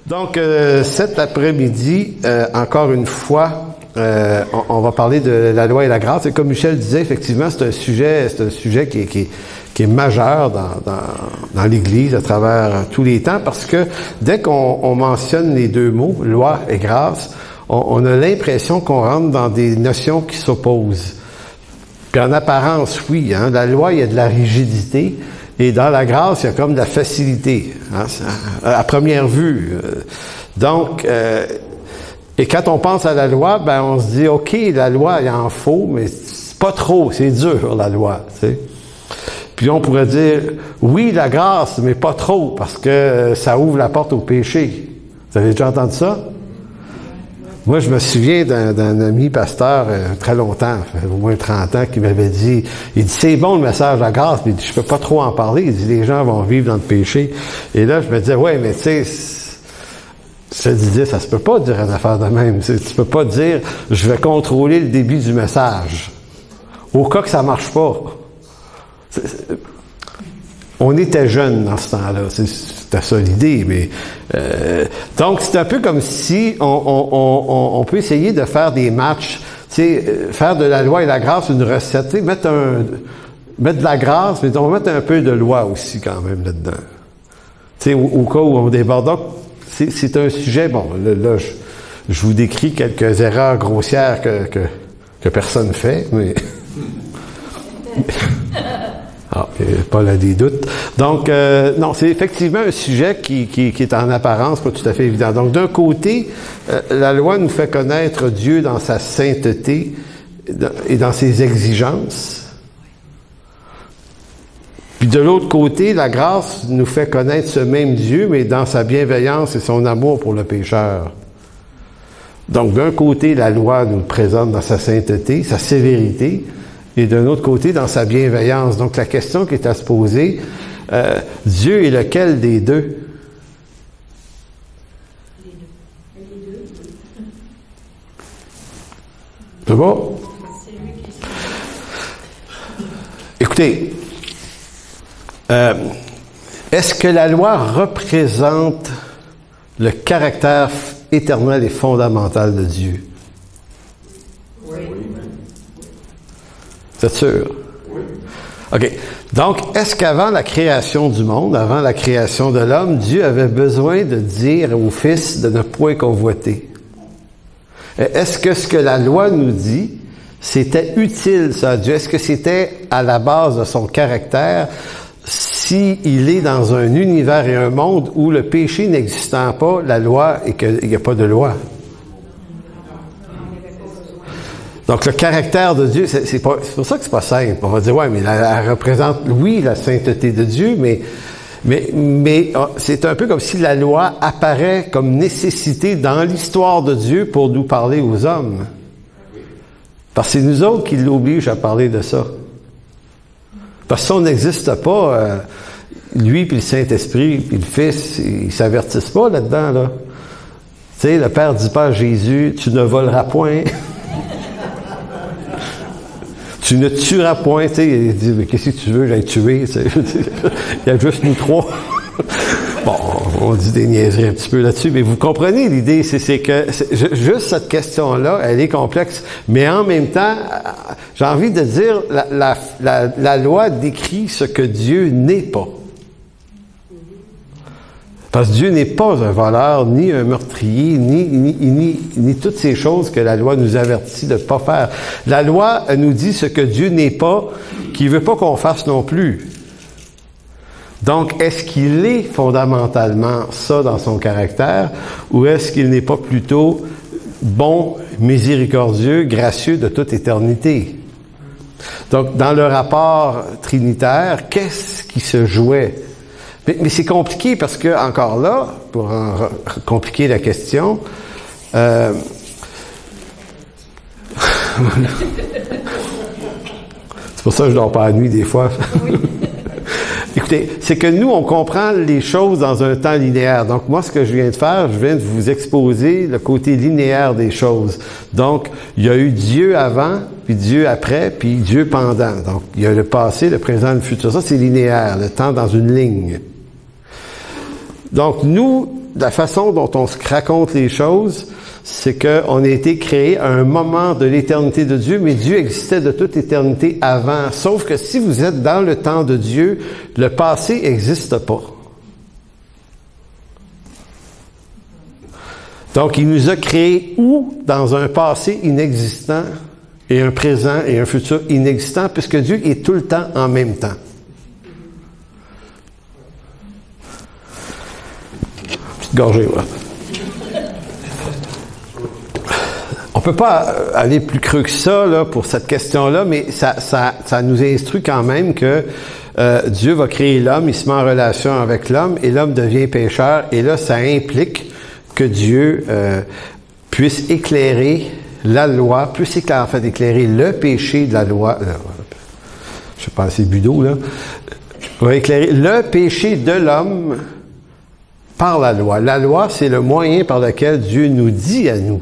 Donc, cet après-midi, encore une fois, on va parler de la loi et la grâce. Et comme Michel disait, effectivement, c'est un sujet qui est majeur dans l'Église à travers tous les temps, parce que dès qu'on mentionne les deux mots, loi et grâce, on a l'impression qu'on rentre dans des notions qui s'opposent. Puis en apparence, oui, hein, la loi, il y a de la rigidité, et dans la grâce, il y a comme de la facilité, hein, à première vue. Donc, et quand on pense à la loi, ben on se dit, OK, la loi, il en faut, mais c'est pas trop, c'est dur, la loi, tu sais. Puis on pourrait dire, oui, la grâce, mais pas trop, parce que ça ouvre la porte au péché. Vous avez déjà entendu ça? Moi, je me souviens d'un ami pasteur, très longtemps, au moins 30 ans, qui m'avait dit, il dit, c'est bon le message de la grâce, mais il dit, je peux pas trop en parler. Il dit, les gens vont vivre dans le péché. Et là, je me disais, ouais, mais tu sais, je disais, ça se peut pas dire une affaire de même. Tu peux pas dire, je vais contrôler le débit du message. Au cas que ça marche pas. On était jeunes dans ce temps-là, c'était ça l'idée, mais donc c'est un peu comme si on peut essayer de faire des matchs, tu sais, faire de la loi et la grâce une recette, tu sais, mettre de la grâce, mais on va mettre un peu de loi aussi quand même là-dedans. Tu sais, au cas où on déborde. Donc c'est un sujet, bon, là je vous décris quelques erreurs grossières que personne fait, mais Paul a des doutes. Donc, non, c'est effectivement un sujet qui est en apparence pas tout à fait évident. Donc, d'un côté, la loi nous fait connaître Dieu dans sa sainteté et dans ses exigences. Puis de l'autre côté, la grâce nous fait connaître ce même Dieu, mais dans sa bienveillance et son amour pour le pécheur. Donc, d'un côté, la loi nous présente dans sa sainteté, sa sévérité, et d'un autre côté, dans sa bienveillance. Donc, la question qui est à se poser, Dieu est lequel des deux? Les deux. C'est bon? Écoutez, est-ce que la loi représente le caractère éternel et fondamental de Dieu? Oui. C'est sûr? Oui. OK. Donc, est-ce qu'avant la création du monde, avant la création de l'homme, Dieu avait besoin de dire au Fils de ne point convoiter? Est-ce que ce que la loi nous dit, c'était utile, ça, à Dieu? Est-ce que c'était à la base de son caractère s'il est dans un univers et un monde où le péché n'existant pas, la loi, et qu'il n'y a pas de loi? Donc, le caractère de Dieu, c'est pour ça que c'est pas simple. On va dire, ouais, mais elle représente, oui, la sainteté de Dieu, mais c'est un peu comme si la loi apparaît comme nécessité dans l'histoire de Dieu pour nous parler aux hommes. Parce que c'est nous autres qui l'obligent à parler de ça. Parce que si on n'existe pas, lui puis le Saint-Esprit puis le Fils, ils s'avertissent pas là-dedans, là. Tu sais, le Père dit pas à Jésus, tu ne voleras point. Tu ne tueras point, tu sais, il dit, mais qu'est-ce que tu veux, j'aille tuer, tu sais, il y a juste nous trois. Bon, on dit des niaiseries un petit peu là-dessus, mais vous comprenez l'idée, c'est que juste cette question-là, elle est complexe, mais en même temps, j'ai envie de dire, la loi décrit ce que Dieu n'est pas. Parce que Dieu n'est pas un voleur, ni un meurtrier, ni toutes ces choses que la loi nous avertit de ne pas faire. La loi nous dit ce que Dieu n'est pas, qu'il ne veut pas qu'on fasse non plus. Donc, est-ce qu'il est fondamentalement ça dans son caractère, ou est-ce qu'il n'est pas plutôt bon, miséricordieux, gracieux de toute éternité? Donc, dans le rapport trinitaire, qu'est-ce qui se jouait? Mais c'est compliqué parce que, encore là, pour compliquer la question, c'est pour ça que je dors pas la nuit des fois. Oui. Écoutez, c'est que nous, on comprend les choses dans un temps linéaire. Donc, moi, ce que je viens de faire, je viens de vous exposer le côté linéaire des choses. Donc, il y a eu Dieu avant, puis Dieu après, puis Dieu pendant. Donc, il y a le passé, le présent, le futur. Ça, c'est linéaire, le temps dans une ligne. Donc, nous, la façon dont on se raconte les choses, c'est qu'on a été créé à un moment de l'éternité de Dieu, mais Dieu existait de toute éternité avant. Sauf que si vous êtes dans le temps de Dieu, le passé n'existe pas. Donc, il nous a créés où? Dans un passé inexistant et un présent et un futur inexistant, puisque Dieu est tout le temps en même temps. Petite gorgée, voilà. On peut pas aller plus creux que ça là, pour cette question-là, mais ça nous instruit quand même que Dieu va créer l'homme, il se met en relation avec l'homme, et l'homme devient pécheur, et là, ça implique que Dieu puisse éclairer la loi, éclairer le péché de la loi. Je sais pas, c'est Budo, là. Va éclairer le péché de l'homme par la loi. La loi, c'est le moyen par lequel Dieu nous dit à nous.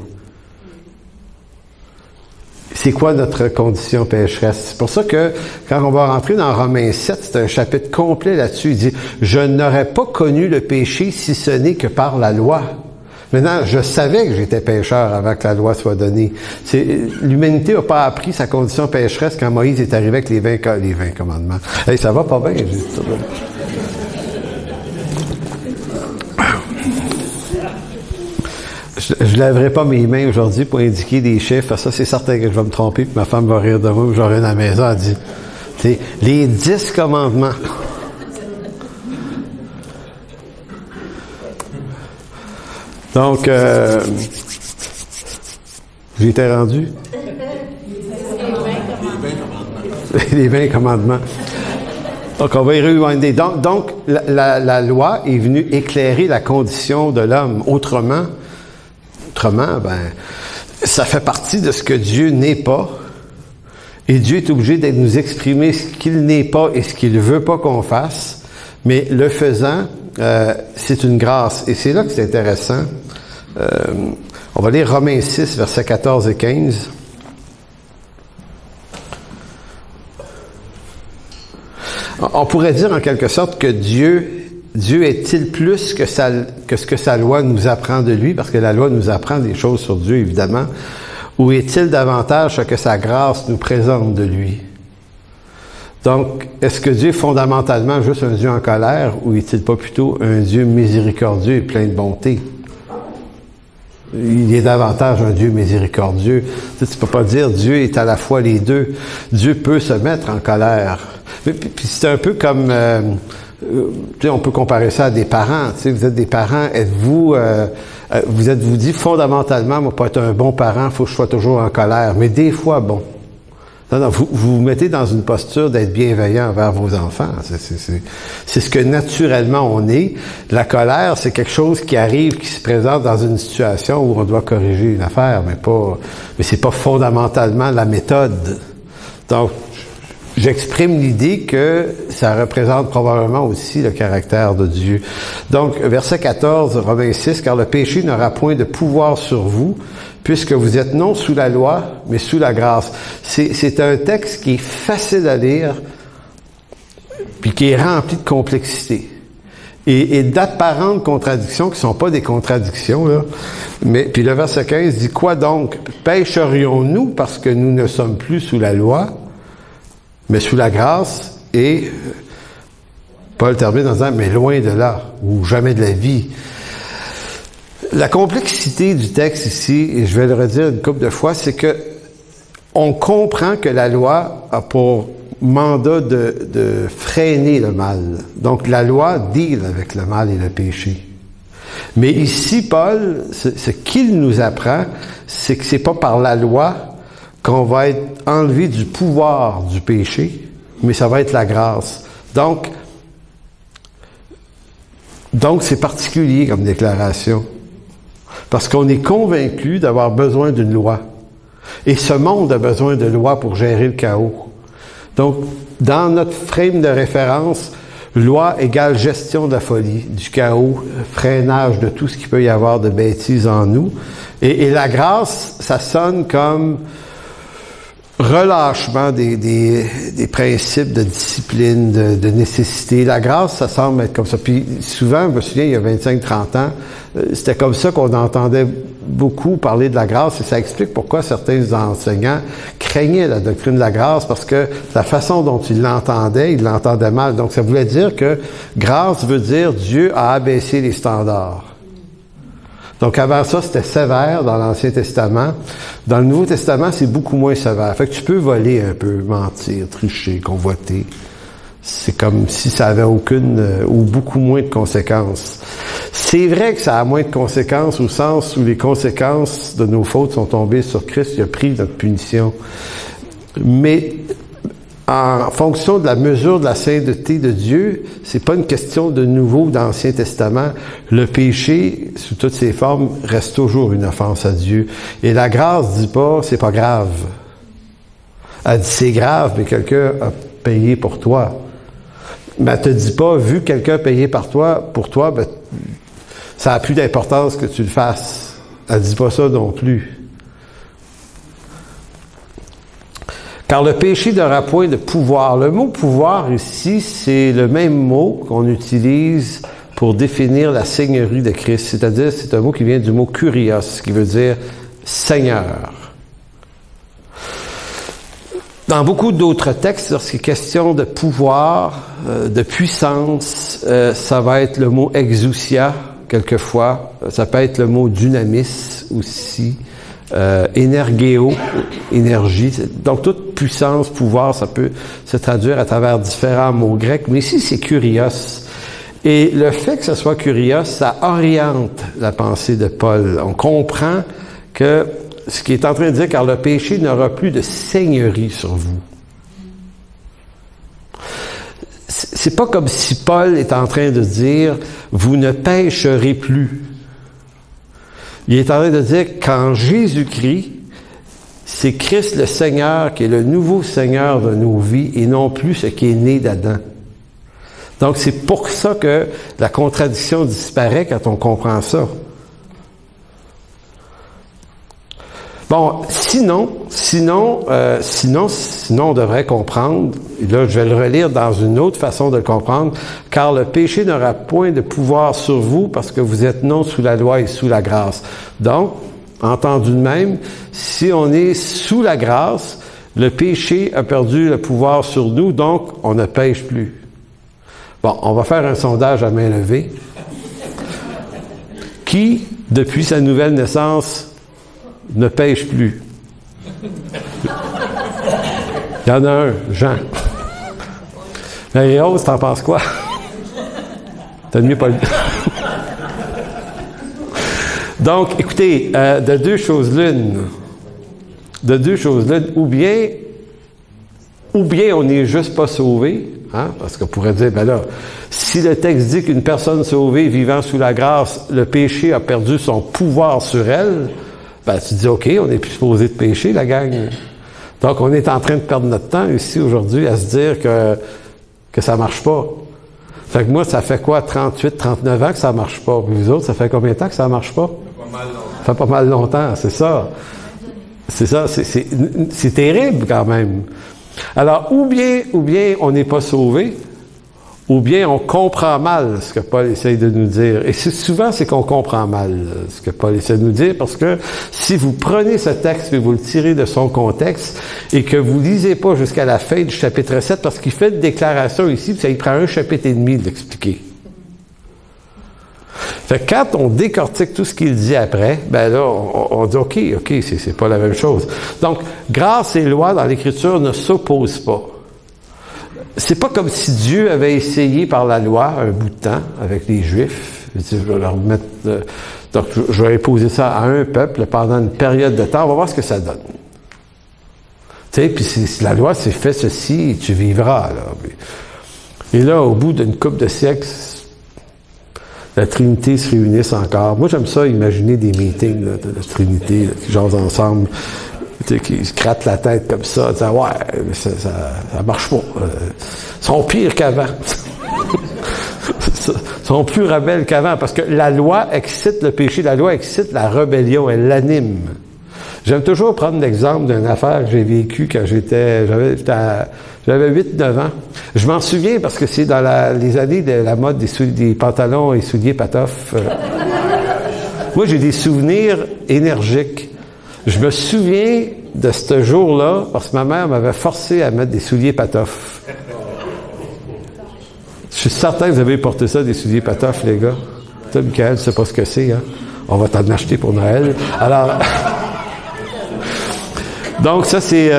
C'est quoi notre condition pécheresse? C'est pour ça que, quand on va rentrer dans Romains 7, c'est un chapitre complet là-dessus. Il dit, « Je n'aurais pas connu le péché si ce n'est que par la loi. » Maintenant, je savais que j'étais pécheur avant que la loi soit donnée. L'humanité n'a pas appris sa condition pécheresse quand Moïse est arrivé avec les 20 commandements. Hey, ça va pas bien, j'ai dit ça. Je lèverai pas mes mains aujourd'hui pour indiquer des chiffres. Ça, c'est certain que je vais me tromper, puis ma femme va rire de moi, puis j'aurai à la maison, elle dit, c'est les 10 commandements. Donc, j'y étais rendu. Les 20 commandements. Donc, on va y rewinder. Donc la loi est venue éclairer la condition de l'homme. Autrement, ça fait partie de ce que Dieu n'est pas. Et Dieu est obligé de nous exprimer ce qu'il n'est pas et ce qu'il ne veut pas qu'on fasse. Mais le faisant, c'est une grâce. Et c'est là que c'est intéressant. On va lire Romains 6, versets 14 et 15. On pourrait dire en quelque sorte que Dieu est-il plus que ce que sa loi nous apprend de lui, parce que la loi nous apprend des choses sur Dieu, évidemment, ou est-il davantage ce que sa grâce nous présente de lui? Donc, est-ce que Dieu est fondamentalement juste un Dieu en colère, ou est-il pas plutôt un Dieu miséricordieux et plein de bonté? Il est davantage un Dieu miséricordieux. Tu peux pas dire Dieu est à la fois les deux. Dieu peut se mettre en colère. Puis c'est un peu comme... on peut comparer ça à des parents. Vous êtes des parents, êtes-vous... vous dit fondamentalement, moi, pour être un bon parent, il faut que je sois toujours en colère. Mais des fois, bon. Non, vous vous mettez dans une posture d'être bienveillant envers vos enfants. C'est ce que naturellement on est. La colère, c'est quelque chose qui arrive, qui se présente dans une situation où on doit corriger une affaire, mais c'est pas fondamentalement la méthode. Donc, j'exprime l'idée que ça représente probablement aussi le caractère de Dieu. Donc, verset 14, Romains 6, « Car le péché n'aura point de pouvoir sur vous, puisque vous êtes non sous la loi, mais sous la grâce. » C'est un texte qui est facile à lire, puis qui est rempli de complexité. Et d'apparentes contradictions, qui ne sont pas des contradictions, là. Mais, puis le verset 15 dit, « Quoi donc? Pécherions-nous parce que nous ne sommes plus sous la loi, mais sous la grâce? » Et Paul termine en disant, « Mais loin de là, ou jamais de la vie. » La complexité du texte ici, et je vais le redire une couple de fois, c'est que on comprend que la loi a pour mandat de freiner le mal. Donc la loi deal avec le mal et le péché. Mais ici, Paul, ce qu'il nous apprend, c'est que c'est pas par la loi qu'on va être enlevé du pouvoir du péché, mais ça va être la grâce. Donc c'est particulier comme déclaration. Parce qu'on est convaincu d'avoir besoin d'une loi. Et ce monde a besoin de lois pour gérer le chaos. Donc, dans notre frame de référence, loi égale gestion de la folie, du chaos, freinage de tout ce qu'il peut y avoir de bêtises en nous. Et la grâce, ça sonne comme relâchement des principes de discipline, de nécessité. La grâce, ça semble être comme ça. Puis souvent, je me souviens, il y a 25-30 ans, c'était comme ça qu'on entendait beaucoup parler de la grâce, et ça explique pourquoi certains enseignants craignaient la doctrine de la grâce, parce que la façon dont ils l'entendaient mal. Donc ça voulait dire que grâce veut dire Dieu a abaissé les standards. Donc avant ça, c'était sévère dans l'Ancien Testament. Dans le Nouveau Testament, c'est beaucoup moins sévère. Fait que tu peux voler un peu, mentir, tricher, convoiter. C'est comme si ça avait aucune ou beaucoup moins de conséquences. C'est vrai que ça a moins de conséquences au sens où les conséquences de nos fautes sont tombées sur Christ, il a pris notre punition. Mais en fonction de la mesure de la sainteté de Dieu, c'est pas une question de Nouveau ou d'Ancien Testament. Le péché, sous toutes ses formes, reste toujours une offense à Dieu. Et la grâce dit pas, c'est pas grave. Elle dit, c'est grave, mais quelqu'un a payé pour toi. Mais elle te dit pas, vu que quelqu'un a payé pour toi, ben, ça a plus d'importance que tu le fasses. Elle dit pas ça non plus. Car le péché n'aura point de pouvoir. Le mot pouvoir ici, c'est le même mot qu'on utilise pour définir la seigneurie de Christ. C'est-à-dire, c'est un mot qui vient du mot kurios, qui veut dire Seigneur. Dans beaucoup d'autres textes, lorsqu'il est question de pouvoir, de puissance, ça va être le mot exousia, quelquefois. Ça peut être le mot dynamis aussi. Énergéo, énergie. Donc, toute puissance, pouvoir, ça peut se traduire à travers différents mots grecs. Mais ici, c'est kurios. Et le fait que ce soit kurios, ça oriente la pensée de Paul. On comprend que ce qu'il est en train de dire, car le péché n'aura plus de seigneurie sur vous. C'est pas comme si Paul est en train de dire, vous ne pécherez plus. Il est en train de dire qu'en Jésus-Christ, c'est Christ le Seigneur qui est le nouveau Seigneur de nos vies et non plus ce qui est né d'Adam. Donc c'est pour ça que la contradiction disparaît quand on comprend ça. Bon, sinon, on devrait comprendre, et là je vais le relire dans une autre façon de le comprendre, car le péché n'aura point de pouvoir sur vous parce que vous êtes non sous la loi et sous la grâce. Donc, entendu de même, si on est sous la grâce, le péché a perdu le pouvoir sur nous, donc on ne pêche plus. Bon, on va faire un sondage à main levée. Qui, depuis sa nouvelle naissance, ne pêche plus? Il y en a un, Jean. Marie-Rose, t'en penses quoi? T'as mieux pas le... Donc, écoutez, de deux choses l'une, ou bien on n'est juste pas sauvé, hein, parce qu'on pourrait dire, ben là, si le texte dit qu'une personne sauvée vivant sous la grâce, le péché a perdu son pouvoir sur elle, ben, tu te dis, OK, on n'est plus supposé de pécher, la gang. Donc, on est en train de perdre notre temps ici, aujourd'hui, à se dire que ça marche pas. Fait que moi, ça fait quoi, 38, 39 ans que ça marche pas? Puis vous autres, ça fait combien de temps que ça marche pas? Ça fait pas mal longtemps, c'est ça. C'est ça, c'est terrible quand même. Alors, ou bien on n'est pas sauvé, ou bien on comprend mal ce que Paul essaye de nous dire. Et souvent, c'est qu'on comprend mal ce que Paul essaie de nous dire, parce que si vous prenez ce texte et vous le tirez de son contexte, et que vous lisez pas jusqu'à la fin du chapitre 7, parce qu'il fait une déclaration ici, puis ça y prend un chapitre et demi de l'expliquer. Fait que quand on décortique tout ce qu'il dit après, ben là, on dit OK, c'est pas la même chose. Donc, grâce et loi dans l'Écriture ne s'opposent pas. C'est pas comme si Dieu avait essayé par la loi un bout de temps avec les Juifs. Je vais leur mettre, donc je vais imposer ça à un peuple pendant une période de temps. On va voir ce que ça donne. Tu sais, puis si la loi s'est fait ceci, tu vivras. Là. Et là, au bout d'une couple de siècles, la Trinité se réunisse encore. Moi, j'aime ça, imaginer des meetings là, de la Trinité, là, qui jasent ensemble. Qui se grattent la tête comme ça, disant, ouais, ça marche pas. Ils sont pires qu'avant. Ils sont plus rebelles qu'avant, parce que la loi excite le péché, la loi excite la rébellion, elle l'anime. J'aime toujours prendre l'exemple d'une affaire que j'ai vécue quand j'avais 8-9 ans. Je m'en souviens parce que c'est dans les années de la mode des pantalons et souliers patoff. Moi, j'ai des souvenirs énergiques. Je me souviens de ce jour-là parce que ma mère m'avait forcé à mettre des souliers patoff. Je suis certain que vous avez porté ça, des souliers patoff, les gars. Toi, Michael, tu sais pas ce que c'est, hein? On va t'en acheter pour Noël. Alors, donc ça, c'est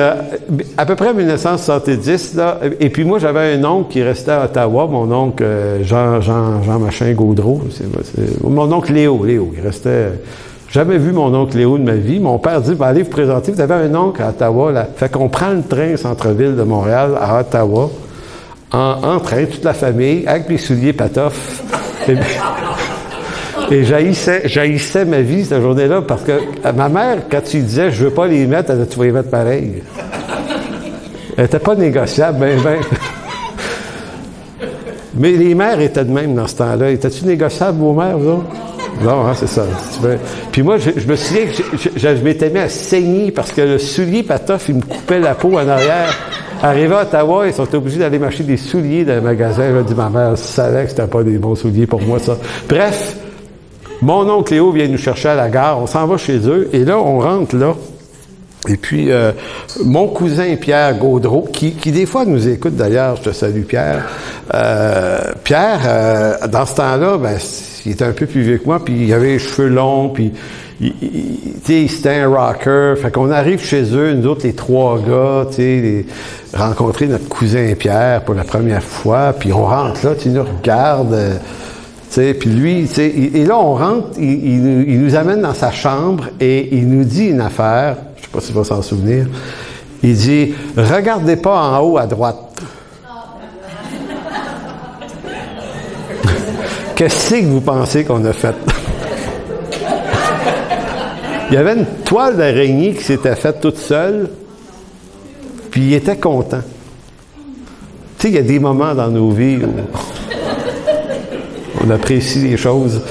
à peu près 1970, là. Et puis moi, j'avais un oncle qui restait à Ottawa, mon oncle Jean Machin Gaudreau. Mon oncle Léo, il restait... Jamais vu mon oncle Léo de ma vie. Mon père dit, allez vous présenter, vous avez un oncle à Ottawa, là. Fait qu'on prend le train centre-ville de Montréal à Ottawa, en train, toute la famille, avec mes souliers patoff. Et j'haïssais ma vie cette journée-là parce que ma mère, quand tu lui disais je veux pas les mettre, elle disait tu vas les mettre pareil. Elle était pas négociable, ben. Mais les mères étaient de même dans ce temps-là. Étais-tu négociable, vos mères, vous autres? Non, hein, c'est ça. Puis moi, je me souviens que je m'étais mis à saigner parce que le soulier patoff, il me coupait la peau en arrière. Arrivé à Ottawa, ils sont obligés d'aller m'acheter des souliers dans le magasin. Elle a dit, ma mère savait que c'était pas des bons souliers pour moi, ça. Bref, mon oncle Léo vient nous chercher à la gare. On s'en va chez eux. Et là, on rentre là. Et puis, mon cousin Pierre Gaudreau, qui des fois nous écoute d'ailleurs, je te salue Pierre. Pierre, dans ce temps-là, ben, il était un peu plus vieux que moi, puis il avait les cheveux longs, puis c'était un rocker. Fait qu'on arrive chez eux, nous autres, les trois gars, rencontrer notre cousin Pierre pour la première fois, puis on rentre là, il nous regarde, puis lui, et là, on rentre, il nous amène dans sa chambre et il nous dit une affaire, je sais pas s'il va s'en souvenir, il dit « Regardez pas en haut à droite. » Qu'est-ce que vous pensez qu'on a fait? Il y avait une toile d'araignée qui s'était faite toute seule, puis il était content. Tu sais, il y a des moments dans nos vies où on apprécie les choses.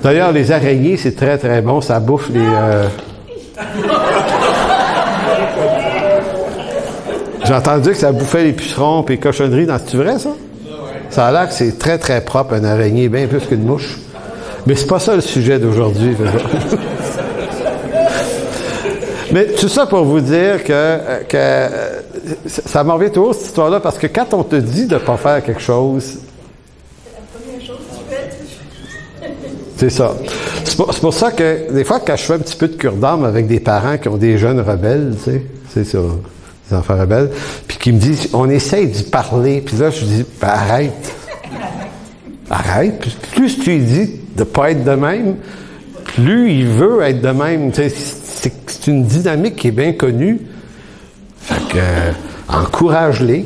D'ailleurs, les araignées, c'est très, très bon. Ça bouffe les... J'ai entendu que ça bouffait les pucerons et les cochonneries. C'est-tu vrai, ça? Ça a l'air que c'est très, très propre, une araignée, bien plus qu'une mouche. Mais c'est pas ça le sujet d'aujourd'hui. Mais tout ça pour vous dire que ça m'en revient toujours, cette histoire-là, parce que quand on te dit de ne pas faire quelque chose... C'est la première chose que tu fais. C'est ça. C'est pour ça que, des fois, quand je fais un petit peu de cure d'âme avec des parents qui ont des jeunes rebelles, tu sais, c'est ça, des enfants rebelles, puis qui me disent, on essaye d'y parler, puis là, je dis, ben, arrête. Arrête. Plus tu lui dis de pas être de même, plus il veut être de même. Tu sais, c'est une dynamique qui est bien connue. Fait que, encourage-les.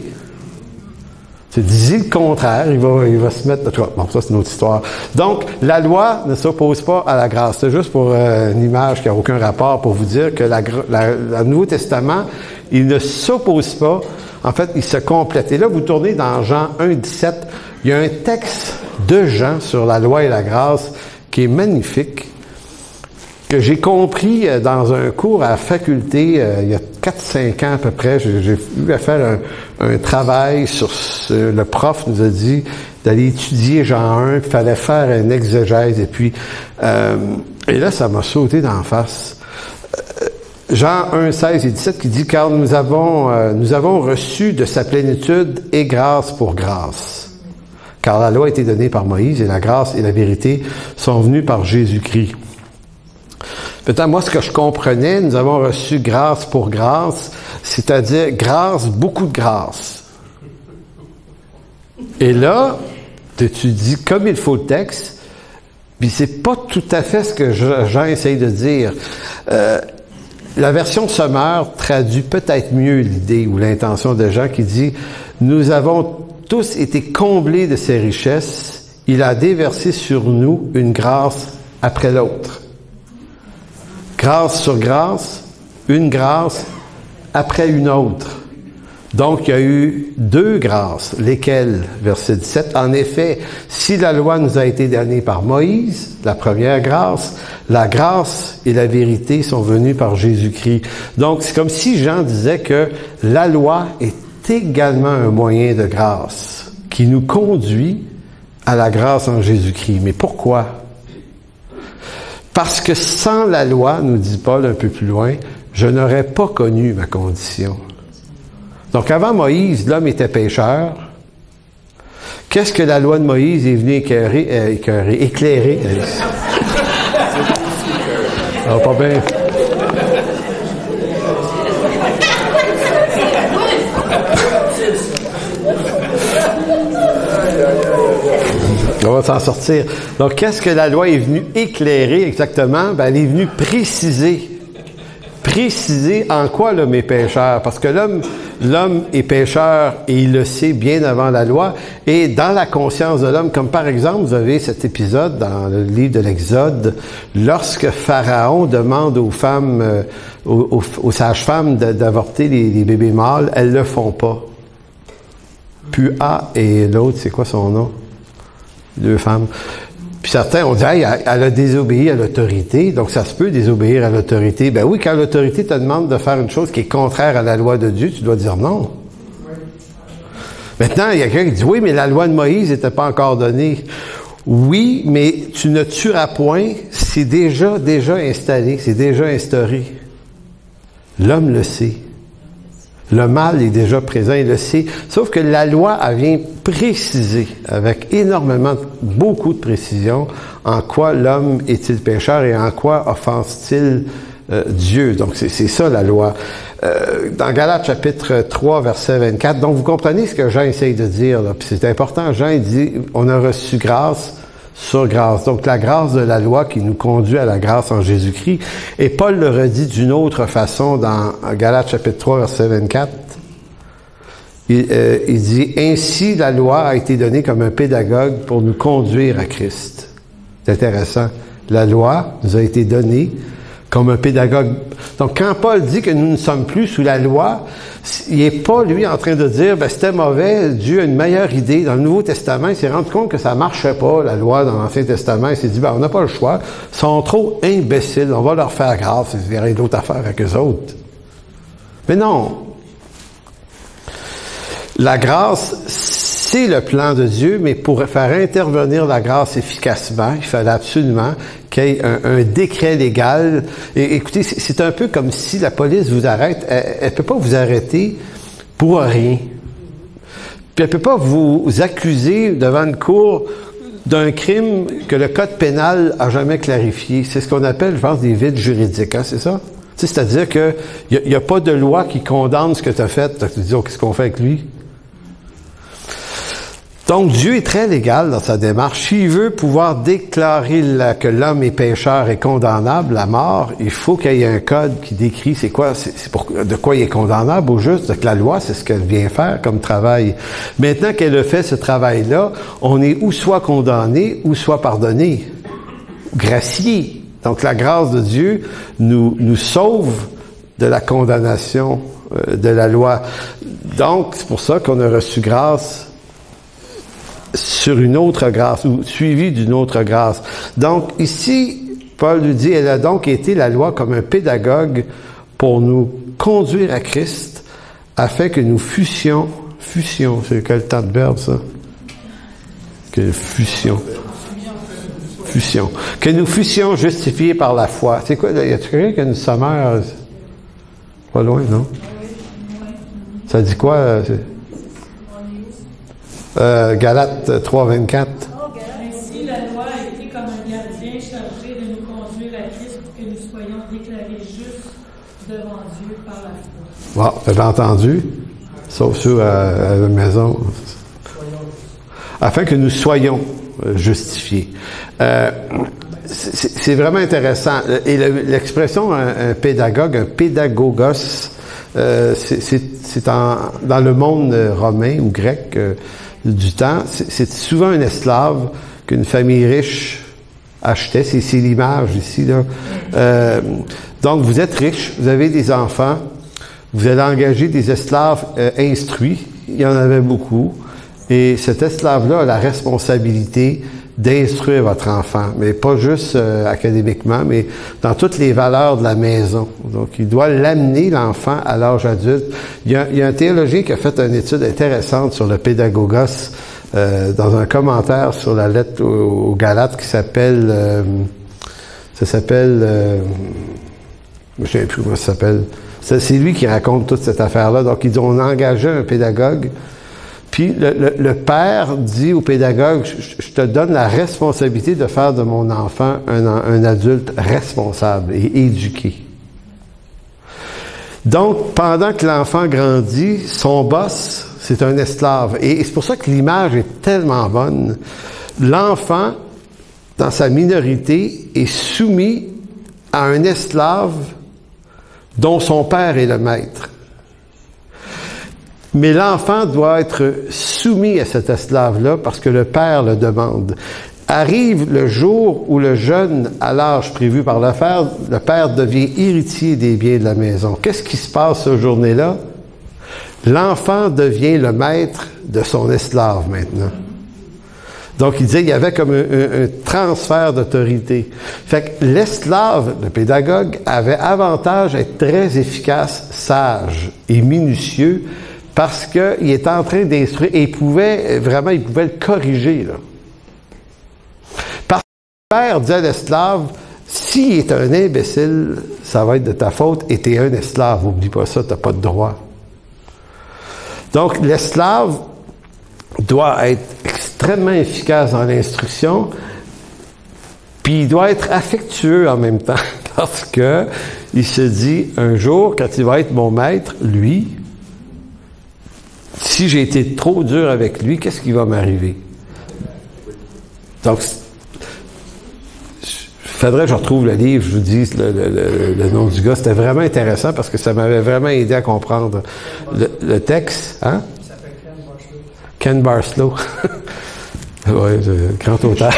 Tu dis le contraire, il va se mettre... Bon, ça, c'est une autre histoire. Donc, la loi ne s'oppose pas à la grâce. C'est juste pour une image qui n'a aucun rapport pour vous dire que le Nouveau Testament, il ne s'oppose pas. En fait, il se complète. Et là, vous tournez dans Jean 1,17. Il y a un texte de Jean sur la loi et la grâce qui est magnifique, que j'ai compris dans un cours à la faculté il y a 4-5 ans à peu près. J'ai eu à faire un travail sur le prof nous a dit d'aller étudier Jean 1, qu'il fallait faire une exégèse. Et puis, et là, ça m'a sauté d'en face. Jean 1, 16 et 17 qui dit « Car nous avons reçu de sa plénitude et grâce pour grâce. Car la loi a été donnée par Moïse et la grâce et la vérité sont venues par Jésus-Christ. » Peut-être moi, ce que je comprenais, nous avons reçu grâce pour grâce, c'est-à-dire grâce, beaucoup de grâce. Et là, tu dis comme il faut le texte, puis c'est pas tout à fait ce que Jean essaye de dire. La version Sommeur traduit peut-être mieux l'idée ou l'intention de Jean qui dit « Nous avons tous été comblés de ses richesses, il a déversé sur nous une grâce après l'autre. » Grâce sur grâce, une grâce après une autre. Donc, il y a eu 2 grâces, lesquelles, verset 17, en effet, si la loi nous a été donnée par Moïse, la première grâce, la grâce et la vérité sont venues par Jésus-Christ. Donc, c'est comme si Jean disait que la loi est également un moyen de grâce qui nous conduit à la grâce en Jésus-Christ. Mais pourquoi? Parce que sans la loi, nous dit Paul un peu plus loin, je n'aurais pas connu ma condition. Donc, avant Moïse, l'homme était pécheur. Qu'est-ce que la loi de Moïse est venue éclairer? Ah, pas bien. On va s'en sortir. Donc, qu'est-ce que la loi est venue éclairer exactement? Ben, elle est venue préciser. Préciser en quoi l'homme est pécheur. Parce que l'homme est pécheur et il le sait bien avant la loi. Et dans la conscience de l'homme, comme par exemple, vous avez cet épisode dans le livre de l'Exode, lorsque Pharaon demande aux femmes, aux sages-femmes d'avorter les bébés mâles, elles le font pas. Pua et l'autre, c'est quoi son nom? 2 femmes. Puis certains ont dit, hey, elle a désobéi à l'autorité, donc ça se peut désobéir à l'autorité. Ben oui, quand l'autorité te demande de faire une chose qui est contraire à la loi de Dieu, tu dois dire non. Maintenant, il y a quelqu'un qui dit, oui, mais la loi de Moïse n'était pas encore donnée. Oui, mais tu ne tueras point, c'est déjà installé, c'est déjà instauré. L'homme le sait. Le mal est déjà présent, il le sait. Sauf que la loi, elle vient préciser, avec beaucoup de précision, en quoi l'homme est-il pécheur et en quoi offense-t-il Dieu. Donc, c'est ça la loi. Dans Galates chapitre 3, verset 24, donc vous comprenez ce que Jean essaye de dire, là. Puis c'est important, Jean il dit, on a reçu grâce sur grâce. Donc, la grâce de la loi qui nous conduit à la grâce en Jésus-Christ. Et Paul le redit d'une autre façon dans Galates chapitre 3, verset 24. Il dit, « Ainsi, la loi a été donnée comme un pédagogue pour nous conduire à Christ. » C'est intéressant. La loi nous a été donnée comme un pédagogue. Donc, quand Paul dit que nous ne sommes plus sous la loi, il n'est pas, lui, en train de dire, ben, c'était mauvais, Dieu a une meilleure idée. Dans le Nouveau Testament, il s'est rendu compte que ça marchait pas, la loi dans l'Ancien Testament. Il s'est dit, ben, on n'a pas le choix. Ils sont trop imbéciles. On va leur faire grâce. Il y aurait d'autres affaires avec eux autres. Mais non. La grâce, c'est le plan de Dieu, mais pour faire intervenir la grâce efficacement, il fallait absolument qu'il y ait un décret légal. Et écoutez, c'est un peu comme si la police vous arrête. Elle peut pas vous arrêter pour rien. Puis elle peut pas vous accuser devant une cour d'un crime que le code pénal a jamais clarifié. C'est ce qu'on appelle, je pense, des vides juridiques, hein, c'est ça? Tu sais, c'est-à-dire que il y a pas de loi qui condamne ce que tu as fait. Tu te dis, oh, qu'est-ce qu'on fait avec lui? Donc, Dieu est très légal dans sa démarche. S'il veut pouvoir déclarer que l'homme est pécheur et condamnable à mort, il faut qu'il y ait un code qui décrit de quoi il est condamnable au juste. Donc, la loi, c'est ce qu'elle vient faire comme travail. Maintenant qu'elle a fait ce travail-là, on est ou soit condamné ou soit pardonné. Gracié. Donc, la grâce de Dieu nous sauve de la condamnation de la loi. Donc, c'est pour ça qu'on a reçu grâce sur une autre grâce, ou suivi d'une autre grâce. Donc, ici, Paul nous dit, elle a donc été la loi comme un pédagogue pour nous conduire à Christ, afin que nous fussions, c'est quel temps de verbe, ça? Que fusion. Que nous fussions justifiés par la foi. C'est quoi, y a-t-il quelqu'un qui a une sommaire? Pas loin, non? Ça dit quoi? Galates 3, 24. Ainsi, la loi a été comme un gardien chargé de nous conduire à Christ pour que nous soyons déclarés justes devant Dieu par la foi. Bon, t'as entendu? Sauf ceux à la maison. Afin que nous soyons justifiés. C'est vraiment intéressant. Et l'expression un pédagogue, un pédagogos, c'est dans le monde romain ou grec du temps, c'est souvent un esclave qu'une famille riche achetait. C'est l'image ici, là. Donc, vous êtes riche, vous avez des enfants, vous allez engager des esclaves instruits. Il y en avait beaucoup. Et cet esclave-là a la responsabilité d'instruire votre enfant, mais pas juste académiquement, mais dans toutes les valeurs de la maison. Donc, il doit l'amener, l'enfant, à l'âge adulte. Il y a un théologien qui a fait une étude intéressante sur le pédagogos dans un commentaire sur la lettre aux Galates qui s'appelle... je ne sais plus comment ça s'appelle. C'est lui qui raconte toute cette affaire-là. Donc, il dit, on engageait un pédagogue. Puis le père dit au pédagogue, je te donne la responsabilité de faire de mon enfant un adulte responsable et éduqué. Donc, pendant que l'enfant grandit, son boss, c'est un esclave. Et c'est pour ça que l'image est tellement bonne. L'enfant, dans sa minorité, est soumis à un esclave dont son père est le maître. Mais l'enfant doit être soumis à cet esclave-là parce que le père le demande. Arrive le jour où le jeune, à l'âge prévu par le père devient héritier des biens de la maison. Qu'est-ce qui se passe cette journée-là? L'enfant devient le maître de son esclave maintenant. Donc, il disait qu'il y avait comme un transfert d'autorité. Fait que l'esclave, le pédagogue, avait avantage à être très efficace, sage et minutieux, parce qu'il était en train d'instruire et il pouvait le corriger, là. Parce que le père disait à l'esclave, s'il est un imbécile, ça va être de ta faute et t'es un esclave. Oublie pas ça, t'as pas de droit. Donc, l'esclave doit être extrêmement efficace dans l'instruction, puis il doit être affectueux en même temps, parce que il se dit, un jour, quand il va être mon maître, lui, si j'ai été trop dur avec lui, qu'est-ce qui va m'arriver? Donc, il faudrait que je retrouve le livre, je vous dis le nom du gars. C'était vraiment intéressant parce que ça m'avait vraiment aidé à comprendre le texte. Hein? Il s'appelle Ken Barslow. Oui, grand auteur.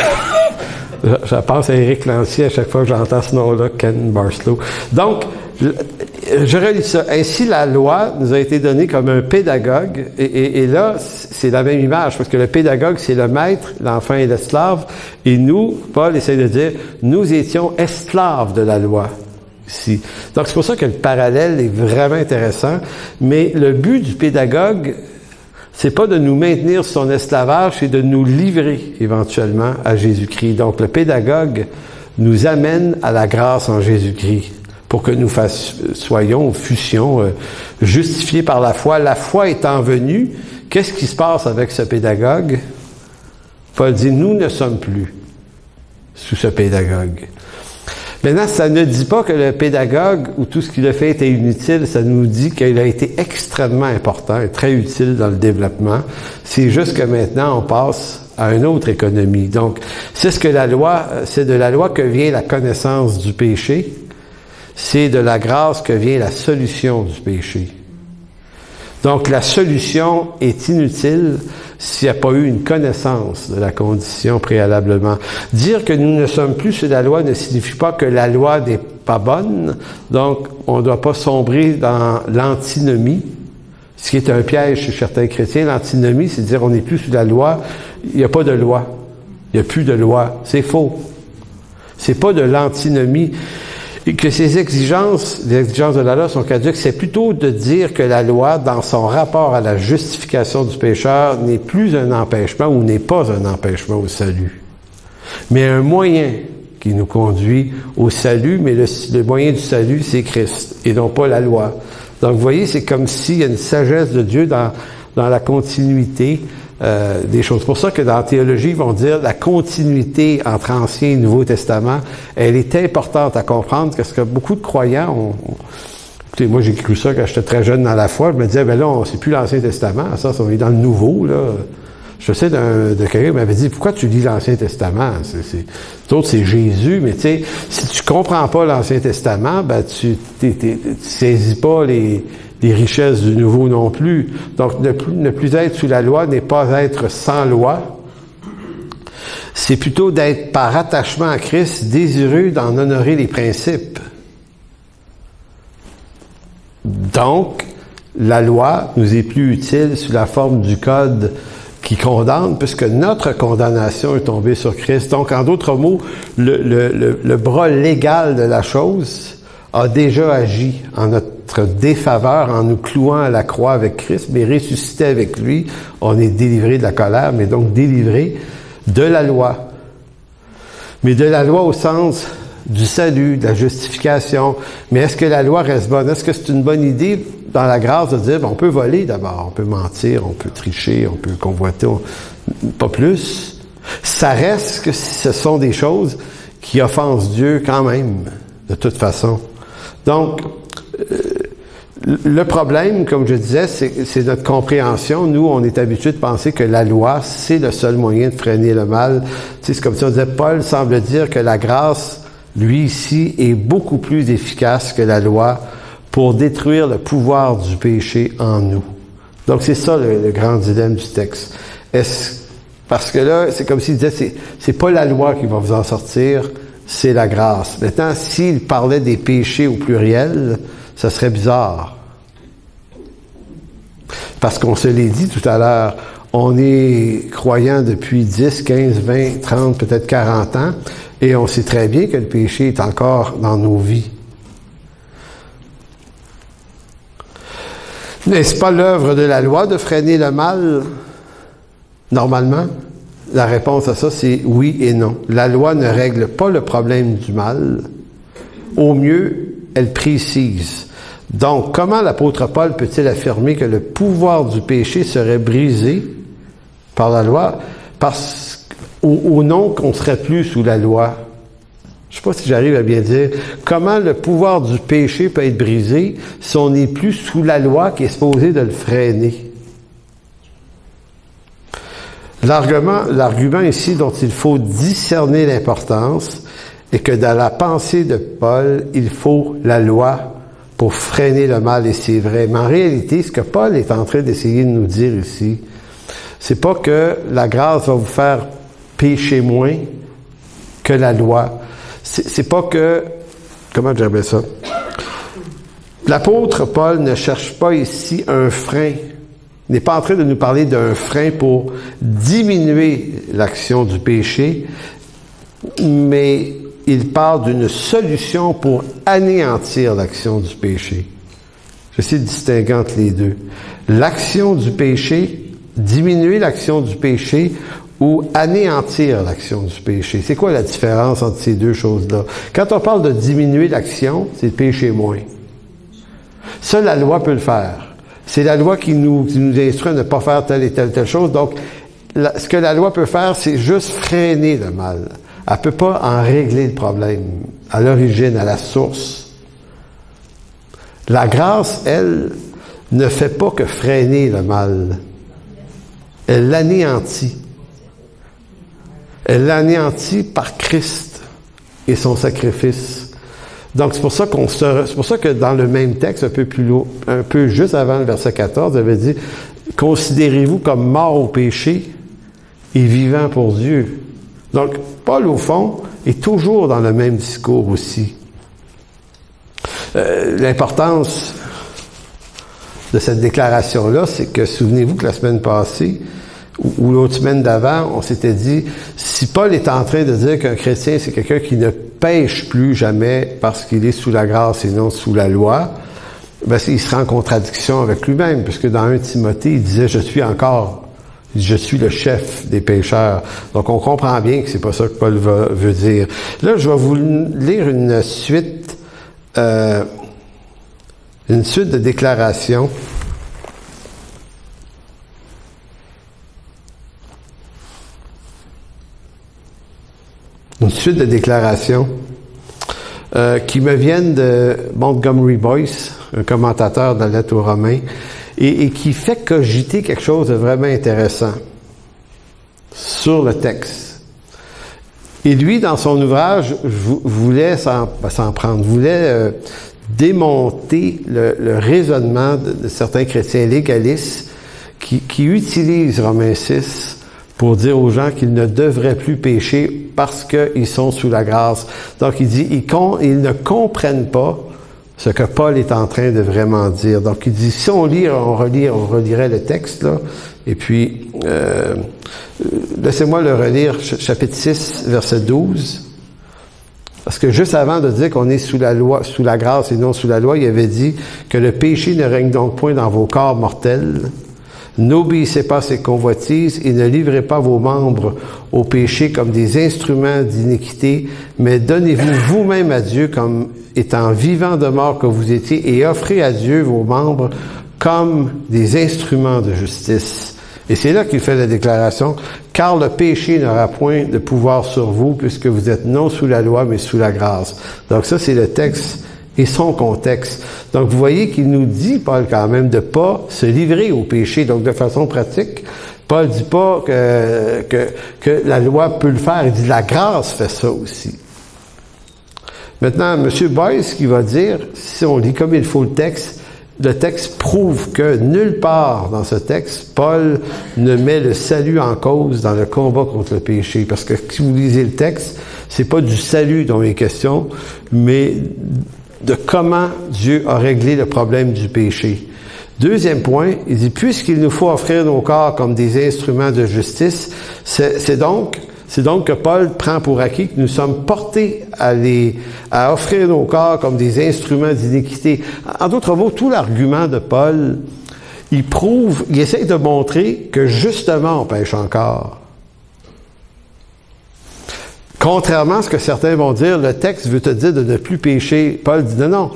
Je pense à Éric Lancier à chaque fois que j'entends ce nom-là, Ken Barslow. Donc, je relis ça. Ainsi, la loi nous a été donnée comme un pédagogue. Et là, c'est la même image, parce que le pédagogue, c'est le maître, l'enfant est l'esclave. Et nous, Paul essaie de dire, nous étions esclaves de la loi. Ici. Donc, c'est pour ça que le parallèle est vraiment intéressant. Mais le but du pédagogue, c'est pas de nous maintenir sur son esclavage, c'est de nous livrer éventuellement à Jésus-Christ. Donc, le pédagogue nous amène à la grâce en Jésus-Christ pour que nous fussions justifiés par la foi. La foi étant venue, qu'est-ce qui se passe avec ce pédagogue? Paul dit, nous ne sommes plus sous ce pédagogue. Maintenant, ça ne dit pas que le pédagogue ou tout ce qu'il a fait était inutile, ça nous dit qu'il a été extrêmement important et très utile dans le développement. C'est juste que maintenant, on passe à une autre économie. Donc, c'est de la loi que vient la connaissance du péché. C'est de la grâce que vient la solution du péché. Donc, la solution est inutile s'il n'y a pas eu une connaissance de la condition préalablement. Dire que nous ne sommes plus sous la loi ne signifie pas que la loi n'est pas bonne. Donc, on ne doit pas sombrer dans l'antinomie, ce qui est un piège chez certains chrétiens. L'antinomie, c'est dire on n'est plus sous la loi, il n'y a pas de loi. Il n'y a plus de loi. C'est faux. C'est pas de l'antinomie. Et que ces exigences, les exigences de la loi sont caduques, c'est plutôt de dire que la loi, dans son rapport à la justification du pécheur, n'est plus un empêchement ou n'est pas un empêchement au salut, mais un moyen qui nous conduit au salut, mais le moyen du salut, c'est Christ, et non pas la loi. Donc, vous voyez, c'est comme s'il y a une sagesse de Dieu dans la continuité des choses. C'est pour ça que dans la théologie, ils vont dire la continuité entre Ancien et Nouveau Testament, elle est importante à comprendre parce que beaucoup de croyants écoutez, moi j'ai cru ça quand j'étais très jeune dans la foi, je me disais, ben là, c'est plus l'Ancien Testament, ça, on est dans le Nouveau, là. Je sais de quelqu'un qui m'avait dit, pourquoi tu lis l'Ancien Testament? D'autres, c'est Jésus, mais tu sais, si tu comprends pas l'Ancien Testament, ben tu saisis pas les richesses du Nouveau non plus. Donc, ne plus être sous la loi n'est pas être sans loi. C'est plutôt d'être par attachement à Christ, désireux d'en honorer les principes. Donc, la loi nous est plus utile sous la forme du code qui condamne, puisque notre condamnation est tombée sur Christ. Donc, en d'autres mots, le bras légal de la chose a déjà agi en notre défaveur, en nous clouant à la croix avec Christ, mais ressuscité avec lui, on est délivré de la colère, mais donc délivré de la loi. Mais de la loi au sens du salut, de la justification. Mais est-ce que la loi reste bonne? Est-ce que c'est une bonne idée dans la grâce de dire, on peut voler d'abord, on peut mentir, on peut tricher, on peut convoiter, pas plus. Ça reste que ce sont des choses qui offensent Dieu quand même, de toute façon. Donc, le problème, comme je disais, c'est notre compréhension. Nous, on est habitué de penser que la loi, c'est le seul moyen de freiner le mal. Tu sais, c'est comme si on disait, Paul semble dire que la grâce, lui ici, est beaucoup plus efficace que la loi pour détruire le pouvoir du péché en nous. Donc, c'est ça le grand dilemme du texte. Parce que là, c'est comme s'il disait, c'est pas la loi qui va vous en sortir, c'est la grâce. Maintenant, s'il parlait des péchés au pluriel, ça serait bizarre. Parce qu'on se l'est dit tout à l'heure, on est croyant depuis 10, 15, 20, 30, peut-être 40 ans, et on sait très bien que le péché est encore dans nos vies. N'est-ce pas l'œuvre de la loi de freiner le mal? Normalement, la réponse à ça, c'est oui et non. La loi ne règle pas le problème du mal. Au mieux, elle précise. Donc, comment l'apôtre Paul peut-il affirmer que le pouvoir du péché serait brisé par la loi au nom qu'on serait plus sous la loi? Je ne sais pas si j'arrive à bien dire. Comment le pouvoir du péché peut être brisé si on n'est plus sous la loi qui est supposée de le freiner? L'argument ici dont il faut discerner l'importance est que dans la pensée de Paul, il faut la loi pour freiner le mal, et c'est vrai. Mais en réalité, ce que Paul est en train d'essayer de nous dire ici, c'est pas que la grâce va vous faire pécher moins que la loi. C'est pas que... Comment j'appelle ça? L'apôtre Paul ne cherche pas ici un frein. Il n'est pas en train de nous parler d'un frein pour diminuer l'action du péché, mais il parle d'une solution pour anéantir l'action du péché. J'essaie de distinguer entre les deux. L'action du péché, diminuer l'action du péché ou anéantir l'action du péché. C'est quoi la différence entre ces deux choses-là? Quand on parle de diminuer l'action, c'est le péché moins. Ça, la loi peut le faire. C'est la loi qui nous instruit à ne pas faire telle et telle chose. Donc, ce que la loi peut faire, c'est juste freiner le mal. Elle ne peut pas en régler le problème, à l'origine, à la source. La grâce, elle, ne fait pas que freiner le mal. Elle l'anéantit. Elle l'anéantit par Christ et son sacrifice. Donc, c'est pour ça que dans le même texte, un peu juste avant le verset 14, il avait dit, considérez-vous comme mort au péché et vivant pour Dieu. Donc, Paul, au fond, est toujours dans le même discours aussi. L'importance de cette déclaration-là, c'est que, souvenez-vous que la semaine passée, ou l'autre semaine d'avant, on s'était dit, si Paul est en train de dire qu'un chrétien, c'est quelqu'un qui ne pêche plus jamais parce qu'il est sous la grâce et non sous la loi, ben, il sera en contradiction avec lui-même, puisque dans 1 Timothée, il disait, je suis le chef des pécheurs. Donc, on comprend bien que c'est pas ça que Paul veut dire. Là, je vais vous lire une suite de déclarations. Une suite de déclarations qui me viennent de Montgomery Boyce, un commentateur de la lettre aux Romains, et qui fait cogiter quelque chose de vraiment intéressant sur le texte. Et lui, dans son ouvrage, voulait démonter le raisonnement de certains chrétiens légalistes qui utilisent Romains 6 pour dire aux gens qu'ils ne devraient plus pécher parce qu'ils sont sous la grâce. Donc, il dit, ils ne comprennent pas ce que Paul est en train de vraiment dire. Donc, il dit, si on lit, on relirait le texte, là, et puis, laissez-moi le relire, chapitre 6, verset 12. Parce que juste avant de dire qu'on est sous la loi, sous la grâce et non sous la loi, il avait dit que le péché ne règne donc point dans vos corps mortels. N'obéissez pas à ses convoitises et ne livrez pas vos membres au péché comme des instruments d'iniquité, mais donnez-vous vous-même à Dieu comme étant vivants de mort que vous étiez et offrez à Dieu vos membres comme des instruments de justice. Et c'est là qu'il fait la déclaration, car le péché n'aura point de pouvoir sur vous puisque vous êtes non sous la loi mais sous la grâce. Donc ça, c'est le texte et son contexte. Donc vous voyez qu'il nous dit, Paul, quand même, de pas se livrer au péché. Donc de façon pratique, Paul dit pas que la loi peut le faire, il dit la grâce fait ça aussi. Maintenant, M. Boyce qui va dire, si on lit comme il faut le texte prouve que nulle part dans ce texte, Paul ne met le salut en cause dans le combat contre le péché. Parce que si vous lisez le texte, c'est pas du salut dont il est question, mais de comment Dieu a réglé le problème du péché. Deuxième point, il dit, puisqu'il nous faut offrir nos corps comme des instruments de justice, c'est donc que Paul prend pour acquis que nous sommes portés à offrir nos corps comme des instruments d'iniquité. En d'autres mots, tout l'argument de Paul, il essaie de montrer que justement on pêche encore. Contrairement à ce que certains vont dire, le texte veut te dire de ne plus pécher. Paul dit non.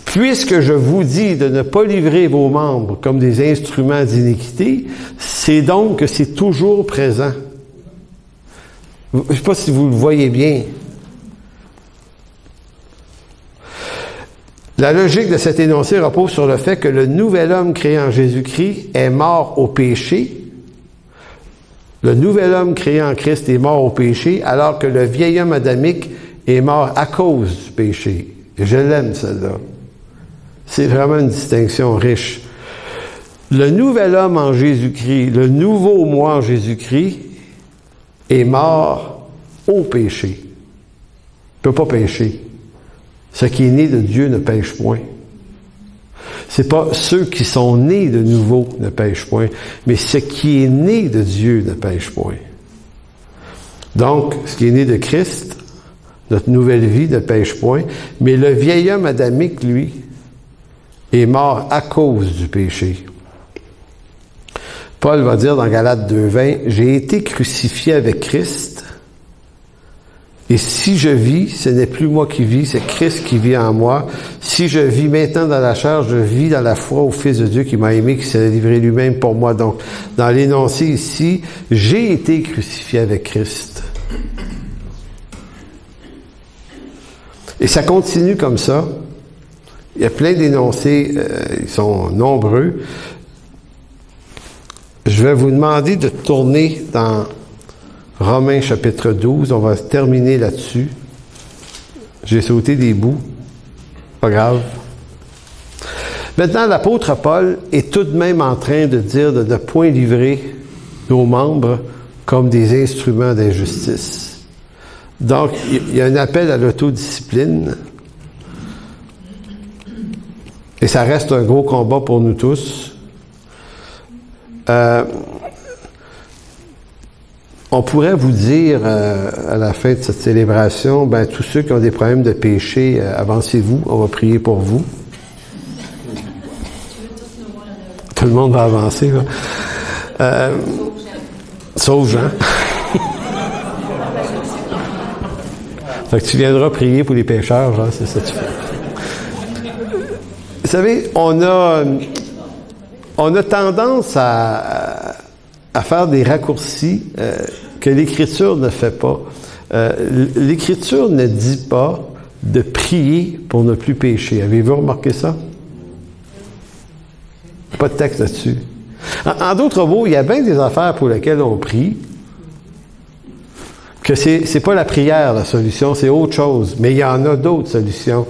Puisque je vous dis de ne pas livrer vos membres comme des instruments d'iniquité, c'est donc que c'est toujours présent. Je ne sais pas si vous le voyez bien. La logique de cet énoncé repose sur le fait que le nouvel homme créé en Jésus-Christ est mort au péché. Le nouvel homme créé en Christ est mort au péché, alors que le vieil homme adamique est mort à cause du péché. Et je l'aime, celle-là. C'est vraiment une distinction riche. Le nouvel homme en Jésus-Christ, le nouveau moi en Jésus-Christ, est mort au péché. Il ne peut pas pécher. Ce qui est né de Dieu ne pêche point. C'est pas ceux qui sont nés de nouveau ne pêchent point, mais ce qui est né de Dieu ne pêche point. Donc, ce qui est né de Christ, notre nouvelle vie ne pêche point, mais le vieil homme adamique, lui, est mort à cause du péché. Paul va dire dans Galates 2:20, « J'ai été crucifié avec Christ, et si je vis, ce n'est plus moi qui vis, c'est Christ qui vit en moi. Si je vis maintenant dans la chair, je vis dans la foi au Fils de Dieu qui m'a aimé, qui s'est livré lui-même pour moi. » Donc, dans l'énoncé ici, j'ai été crucifié avec Christ. Et ça continue comme ça. Il y a plein d'énoncés, ils sont nombreux. Je vais vous demander de tourner dans Romains chapitre 12, on va terminer là-dessus. J'ai sauté des bouts. Pas grave. Maintenant, l'apôtre Paul est tout de même en train de dire de ne point livrer nos membres comme des instruments d'injustice. Donc, il y a un appel à l'autodiscipline. Et ça reste un gros combat pour nous tous. On pourrait vous dire à la fin de cette célébration, tous ceux qui ont des problèmes de péché, avancez-vous, on va prier pour vous. Tout le monde va avancer, là. Sauf Jean. Fait que tu viendras prier pour les pécheurs, Jean, c'est ça que tu fais. Vous savez, on a tendance à faire des raccourcis que l'Écriture ne fait pas. L'Écriture ne dit pas de prier pour ne plus pécher. Avez-vous remarqué ça? Pas de texte là-dessus. En d'autres mots, il y a bien des affaires pour lesquelles on prie, que c'est pas la prière la solution, c'est autre chose. Mais il y en a d'autres solutions.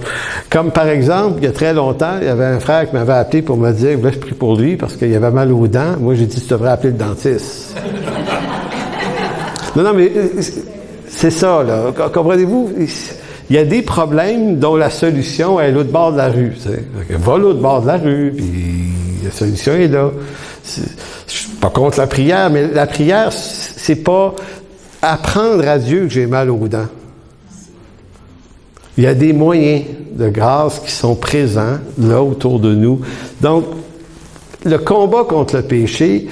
Comme par exemple, il y a très longtemps, il y avait un frère qui m'avait appelé pour me dire, là, je prie pour lui parce qu'il avait mal aux dents. Moi, j'ai dit, tu devrais appeler le dentiste. Non, mais c'est ça, là. Comprenez-vous? il y a des problèmes dont la solution est à l'autre bord de la rue. Tu sais. Va à l'autre bord de la rue, puis la solution est là. Je suis pas contre la prière, mais la prière, c'est pas apprendre à Dieu que j'ai mal aux dents. Il y a des moyens de grâce qui sont présents là autour de nous. Donc, le combat contre le péché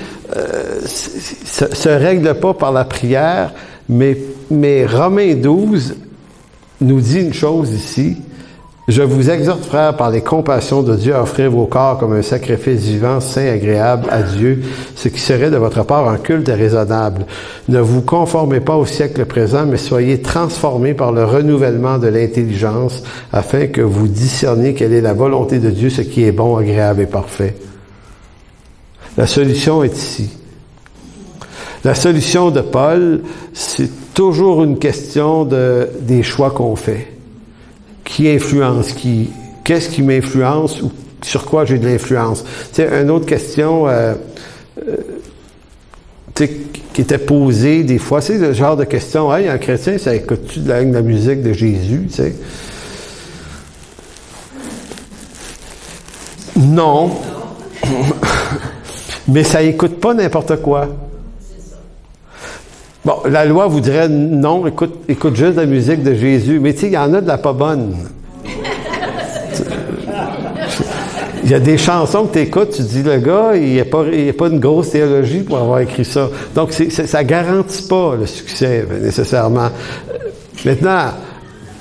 se règle pas par la prière, mais Romains 12 nous dit une chose ici. Je vous exhorte, frères, par les compassions de Dieu, à offrir vos corps comme un sacrifice vivant, saint, agréable à Dieu, ce qui serait de votre part un culte raisonnable. Ne vous conformez pas au siècle présent, mais soyez transformés par le renouvellement de l'intelligence, afin que vous discerniez quelle est la volonté de Dieu, ce qui est bon, agréable et parfait. La solution est ici. La solution de Paul, c'est toujours une question des choix qu'on fait. Qui influence qui? Qu'est-ce qui m'influence ou sur quoi j'ai de l'influence? Tu sais, une autre question qui était posée des fois, c'est le genre de question, hey, un chrétien, ça écoute-tu de la musique de Jésus? Tu sais? Non. Mais ça écoute pas n'importe quoi. Bon, la loi vous dirait non, écoute juste la musique de Jésus. Mais tu sais, il y en a de la pas bonne. Il y a des chansons que tu écoutes, tu dis, le gars, il n'y a pas une grosse théologie pour avoir écrit ça. Donc, ça garantit pas le succès, nécessairement. Maintenant,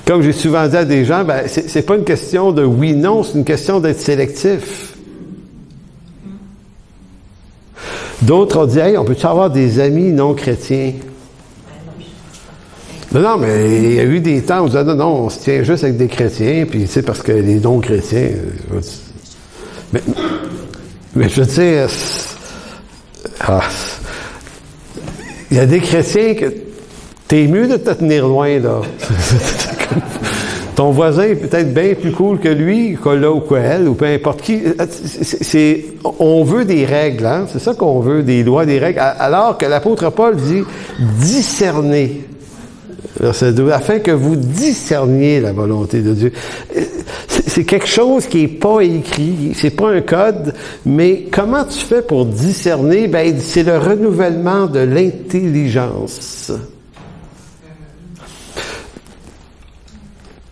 comme j'ai souvent dit à des gens, ben, c'est pas une question de oui-non, c'est une question d'être sélectif. D'autres ont dit, hey, on peut-tu avoir des amis non chrétiens? Non, mais il y a eu des temps où on disait, non, on se tient juste avec des chrétiens, puis tu sais, parce que les non-chrétiens... Mais je veux dire... il y a des chrétiens que... T'es mieux de te tenir loin, là. Ton voisin est peut-être bien plus cool que lui, que là ou que elle, ou peu importe qui. On veut des règles, hein? C'est ça qu'on veut, des lois, des règles. Alors que l'apôtre Paul dit discerner. Verset 2, afin que vous discerniez la volonté de Dieu. C'est quelque chose qui est pas écrit, c'est pas un code, mais comment tu fais pour discerner? Ben, c'est le renouvellement de l'intelligence.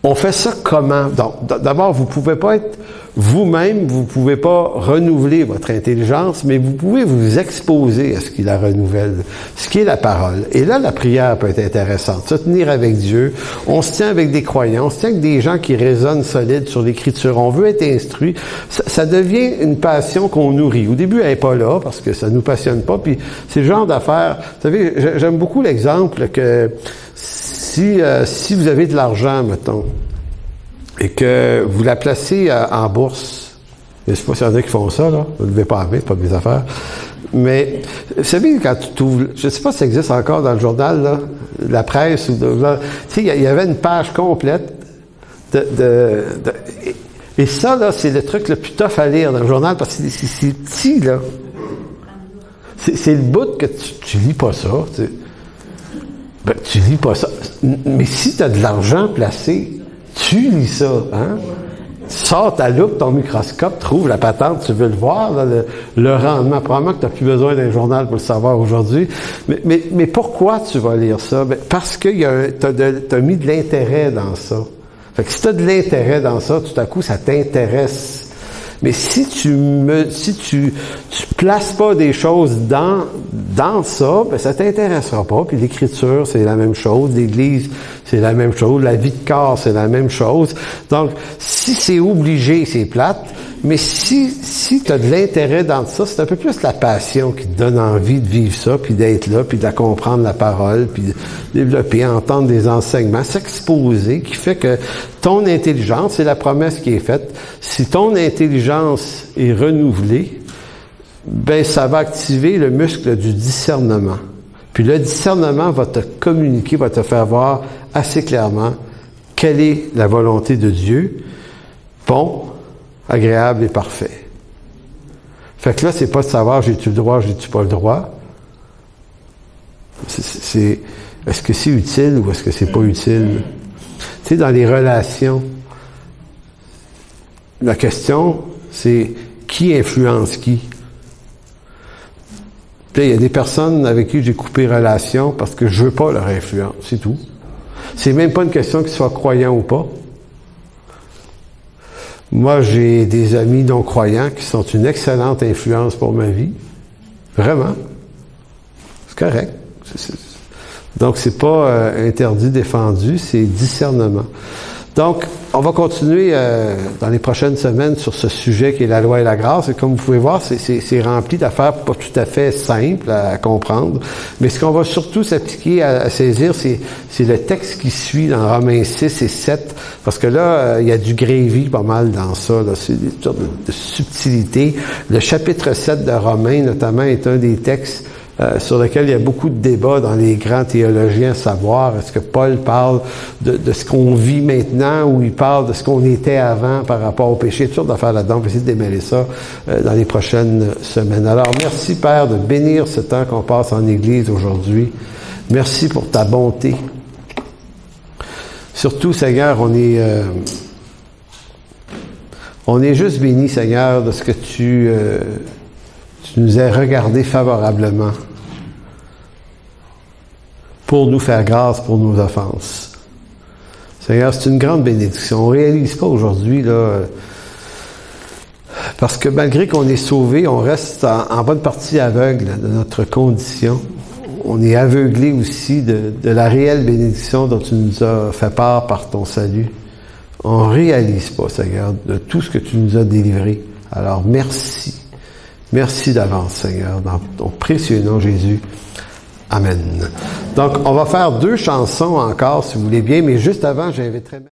On fait ça comment? Donc, d'abord, vous pouvez pas être vous-même, vous pouvez pas renouveler votre intelligence, mais vous pouvez vous exposer à ce qui la renouvelle, ce qui est la parole. Et là, la prière peut être intéressante. Se tenir avec Dieu. On se tient avec des croyants, on se tient avec des gens qui raisonnent solides sur l'Écriture. On veut être instruit. Ça devient une passion qu'on nourrit. Au début, elle n'est pas là, parce que ça nous passionne pas, puis c'est le genre d'affaires... Vous savez, j'aime beaucoup l'exemple que... Si vous avez de l'argent, mettons, et que vous la placez en bourse, je ne sais pas s'il y en a qui font ça, là, vous ne devez pas avec, c'est pas de mes affaires, mais vous savez, quand tu t'ouvres, je ne sais pas si ça existe encore dans le journal, là, la presse, tu sais, il y avait une page complète et ça, là, c'est le truc le plus tough à lire dans le journal, parce que c'est petit, là. C'est le bout que tu lis pas ça, tu sais. Ben, tu lis pas ça. Mais si tu as de l'argent placé, tu lis ça, hein? Sors ta loupe, ton microscope, trouve la patente, tu veux le voir, là, le rendement. Probablement que tu n'as plus besoin d'un journal pour le savoir aujourd'hui. Mais pourquoi tu vas lire ça? Ben, parce que tu as mis de l'intérêt dans ça. Fait que si tu as de l'intérêt dans ça, tout à coup, ça t'intéresse. Mais si tu places pas des choses dans ça, ben ça t'intéressera pas. Puis l'Écriture, c'est la même chose. L'Église, c'est la même chose. La vie de corps, c'est la même chose. Donc, si c'est obligé, c'est plate. Mais si tu as de l'intérêt dans ça, c'est un peu plus la passion qui te donne envie de vivre ça, puis d'être là, puis de la comprendre, la parole, puis de développer, entendre des enseignements, s'exposer, qui fait que ton intelligence, c'est la promesse qui est faite, si ton intelligence est renouvelée, ben ça va activer le muscle du discernement. Puis le discernement va te communiquer, va te faire voir assez clairement quelle est la volonté de Dieu, bon, agréable et parfait. Fait que là, c'est pas de savoir j'ai-tu le droit, j'ai-tu pas le droit. Est-ce que c'est utile ou est-ce que c'est pas utile? Tu sais, dans les relations, la question, c'est qui influence qui? Puis il y a des personnes avec qui j'ai coupé relation parce que je veux pas leur influence, c'est tout. C'est même pas une question qu'ils soient croyants ou pas. Moi, j'ai des amis non-croyants qui sont une excellente influence pour ma vie. Vraiment. C'est correct. Donc, c'est pas interdit, défendu, c'est discernement. Donc, on va continuer dans les prochaines semaines sur ce sujet qui est la loi et la grâce. Et comme vous pouvez voir, c'est rempli d'affaires pas tout à fait simples à comprendre. Mais ce qu'on va surtout s'appliquer à saisir, c'est le texte qui suit dans Romains 6 et 7. Parce que là, il y a du gravy pas mal dans ça. C'est des sortes de subtilités. Le chapitre 7 de Romains, notamment, est un des textes sur lequel il y a beaucoup de débats dans les grands théologiens, à savoir, est-ce que Paul parle de ce qu'on vit maintenant ou il parle de ce qu'on était avant par rapport au péché, toutes sortes d'affaires là-dedans. On va essayer de démêler ça dans les prochaines semaines. Alors, merci Père de bénir ce temps qu'on passe en Église aujourd'hui. Merci pour ta bonté. Surtout, Seigneur, on est juste béni, Seigneur, de ce que tu nous as regardé favorablement pour nous faire grâce pour nos offenses. Seigneur, c'est une grande bénédiction. On ne réalise pas aujourd'hui, là, parce que malgré qu'on est sauvé, on reste en bonne partie aveugle de notre condition. On est aveuglé aussi de la réelle bénédiction dont tu nous as fait part par ton salut. On ne réalise pas, Seigneur, de tout ce que tu nous as délivré. Alors, merci. Merci d'avance, Seigneur, dans ton précieux nom, Jésus. Amen. Donc, on va faire 2 chansons encore, si vous voulez bien, mais juste avant, j'inviterai...